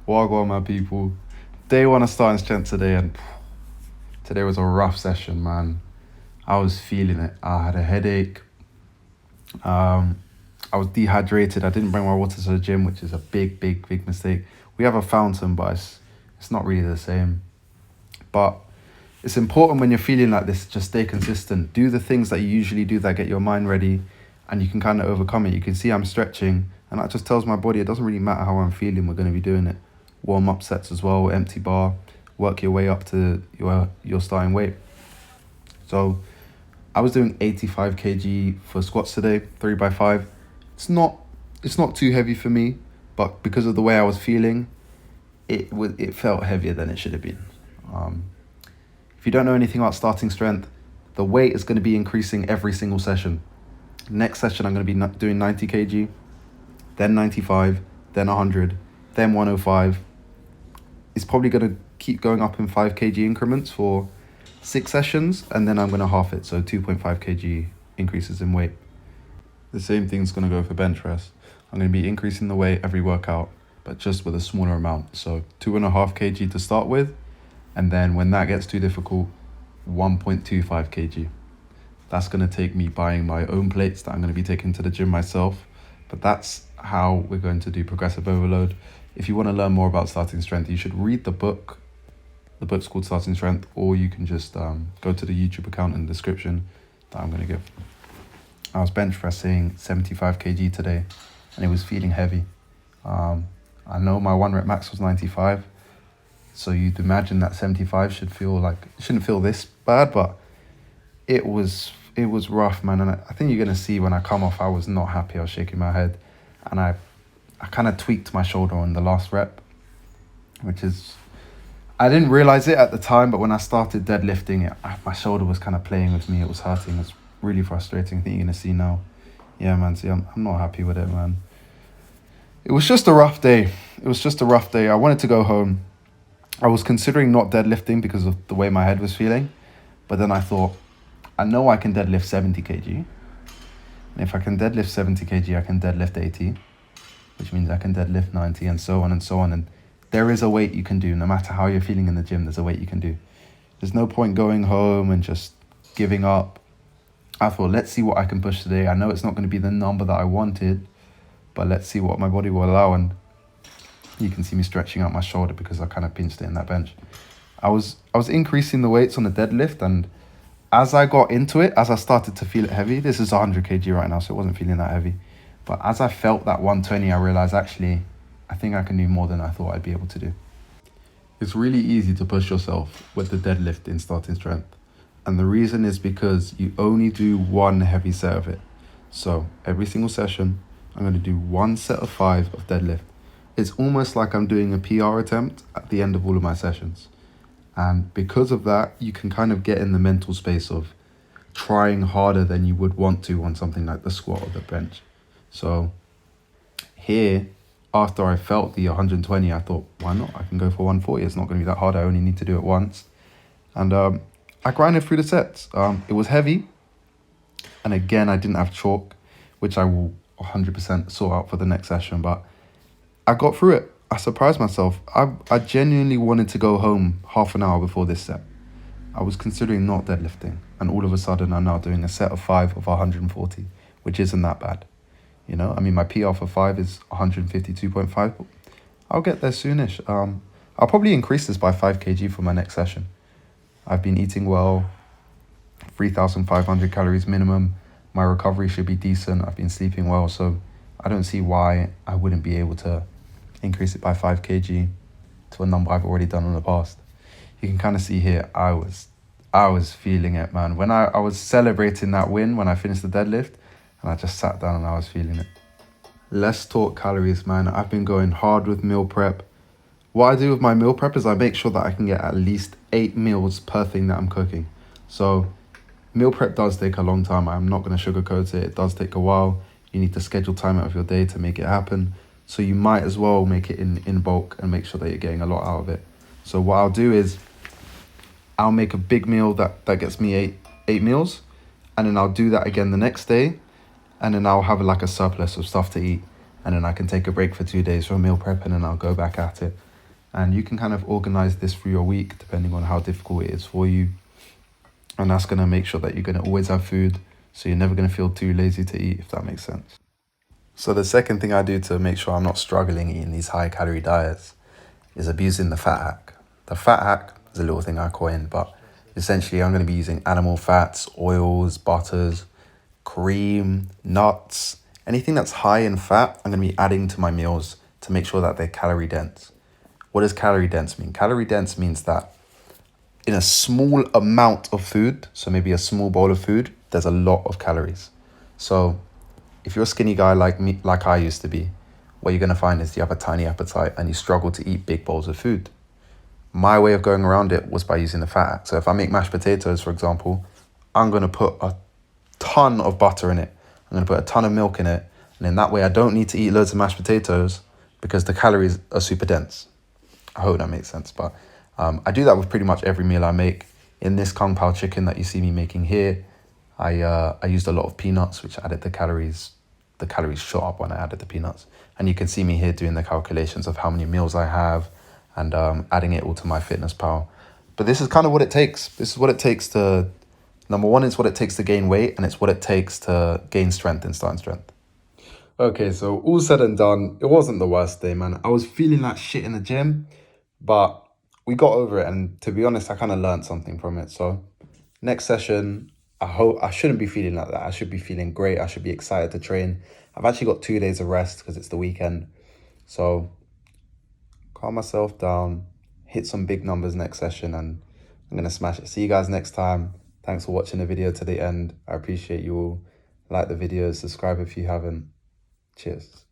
Wagwan, my people. Day one of starting strength today, and today was a rough session, man. I was feeling it. I had a headache. Um, I was dehydrated. I didn't bring my water to the gym, which is a big mistake. We have a fountain, but it's not really the same. But it's important when you're feeling like this, just stay consistent. Do the things that you usually do that get your mind ready, and you can kind of overcome it. You can see I'm stretching, and that just tells my body it doesn't really matter how I'm feeling. We're going to be doing it. Warm up sets as well, empty bar. Work your way up to your starting weight. So I was doing 85 kg for squats today, 3x5. It's not too heavy for me, but because of the way I was feeling, it felt heavier than it should have been. If you don't know anything about starting strength, the weight is going to be increasing every single session. Next session, I'm going to be doing 90 kg, then 95, then 100, then 105. It's probably going to keep going up in 5 kg increments for 6 sessions, and then I'm going to half it, so 2.5 kg increases in weight. The same thing's going to go for bench press. I'm going to be increasing the weight every workout, but just with a smaller amount. So 2.5 kg to start with, and then when that gets too difficult, 1.25 kg. That's going to take me buying my own plates that I'm going to be taking to the gym myself. But that's how we're going to do progressive overload. If you want to learn more about starting strength, you should read the book. The book's called Starting Strength, or you can just go to the YouTube account in the description that I'm going to give. I was bench pressing 75 kg today, and it was feeling heavy. I know my 1 rep max was 95, so you'd imagine that 75 shouldn't feel this bad, but it was rough, man. And I think you're going to see when I come off, I was not happy. I was shaking my head, and I kind of tweaked my shoulder on the last rep, which is, I didn't realize it at the time, but when I started deadlifting, my shoulder was kind of playing with me. It was hurting. It was really frustrating. I think you're going to see now. Yeah, man, see, I'm not happy with it, man. It was just a rough day. I wanted to go home. I was considering not deadlifting because of the way my head was feeling, but then I thought, I know I can deadlift 70 kg. And if I can deadlift 70 kg, I can deadlift 80, which means I can deadlift 90, and so on and so on. And there is a weight you can do. No matter how you're feeling in the gym, there's a weight you can do. There's no point going home and just giving up. I thought, let's see what I can push today. I know it's not going to be the number that I wanted, but let's see what my body will allow. And you can see me stretching out my shoulder because I kind of pinched it in that bench. I was increasing the weights on the deadlift, and as I got into it, as I started to feel it heavy, this is 100 kg right now, so it wasn't feeling that heavy. But as I felt that 120, I realized actually, I think I can do more than I thought I'd be able to do. It's really easy to push yourself with the deadlift in starting strength. And the reason is because you only do one heavy set of it. So every single session, I'm going to do 1 set of 5 of deadlift. It's almost like I'm doing a PR attempt at the end of all of my sessions. And because of that, you can kind of get in the mental space of trying harder than you would want to on something like the squat or the bench. So here, after I felt the 120, I thought, why not? I can go for 140. It's not going to be that hard. I only need to do it once. And I grinded through the sets. It was heavy. And again, I didn't have chalk, which I will 100% sort out for the next session. But I got through it. I surprised myself. I genuinely wanted to go home half an hour before this set. I was considering not deadlifting. And all of a sudden, I'm now doing a set of 5 of 140, which isn't that bad. You know, I mean, my PR for 5 is 152.5. I'll get there soonish. I'll probably increase this by 5 kg for my next session. I've been eating well, 3,500 calories minimum. My recovery should be decent. I've been sleeping well, so I don't see why I wouldn't be able to increase it by 5 kg to a number I've already done in the past. You can kind of see here, I was feeling it, man. When I was celebrating that win when I finished the deadlift, and I just sat down and I was feeling it. Let's talk calories, man. I've been going hard with meal prep. What I do with my meal prep is I make sure that I can get at least 8 meals per thing that I'm cooking. So meal prep does take a long time. I'm not going to sugarcoat it. It does take a while. You need to schedule time out of your day to make it happen. So you might as well make it in bulk and make sure that you're getting a lot out of it. So what I'll do is I'll make a big meal that gets me eight meals, and then I'll do that again the next day, and then I'll have like a surplus of stuff to eat, and then I can take a break for 2 days from meal prep, and then I'll go back at it. And you can kind of organize this through your week depending on how difficult it is for you. And that's going to make sure that you're going to always have food. So you're never going to feel too lazy to eat, if that makes sense. So the second thing I do to make sure I'm not struggling eating these high calorie diets is abusing the fat hack. The fat hack is a little thing I coined, but essentially I'm going to be using animal fats, oils, butters, cream, nuts, anything that's high in fat, I'm going to be adding to my meals to make sure that they're calorie dense. What does calorie dense mean? Calorie dense means that in a small amount of food, so maybe a small bowl of food, there's a lot of calories. So if you're a skinny guy like me, like I used to be, what you're going to find is you have a tiny appetite and you struggle to eat big bowls of food. My way of going around it was by using the fat hack. So if I make mashed potatoes, for example, I'm going to put a ton of butter in it. I'm going to put a ton of milk in it. And in that way, I don't need to eat loads of mashed potatoes because the calories are super dense. I hope that makes sense. But I do that with pretty much every meal I make. In this Kung Pao chicken that you see me making here, I used a lot of peanuts, which added the calories. The calories shot up when I added the peanuts. And you can see me here doing the calculations of how many meals I have and adding it all to MyFitnessPal. But this is kind of what it takes. This is what it takes to, number one, it's what it takes to gain weight, and it's what it takes to gain strength and starting strength. Okay, so all said and done, it wasn't the worst day, man. I was feeling like shit in the gym, but we got over it. And to be honest, I kind of learned something from it. So next session, I hope I shouldn't be feeling like that. I should be feeling great. I should be excited to train. I've actually got 2 days of rest because it's the weekend. So calm myself down, hit some big numbers next session, and I'm going to smash it. See you guys next time. Thanks for watching the video to the end. I appreciate you all. Like the video, subscribe if you haven't. Cheers.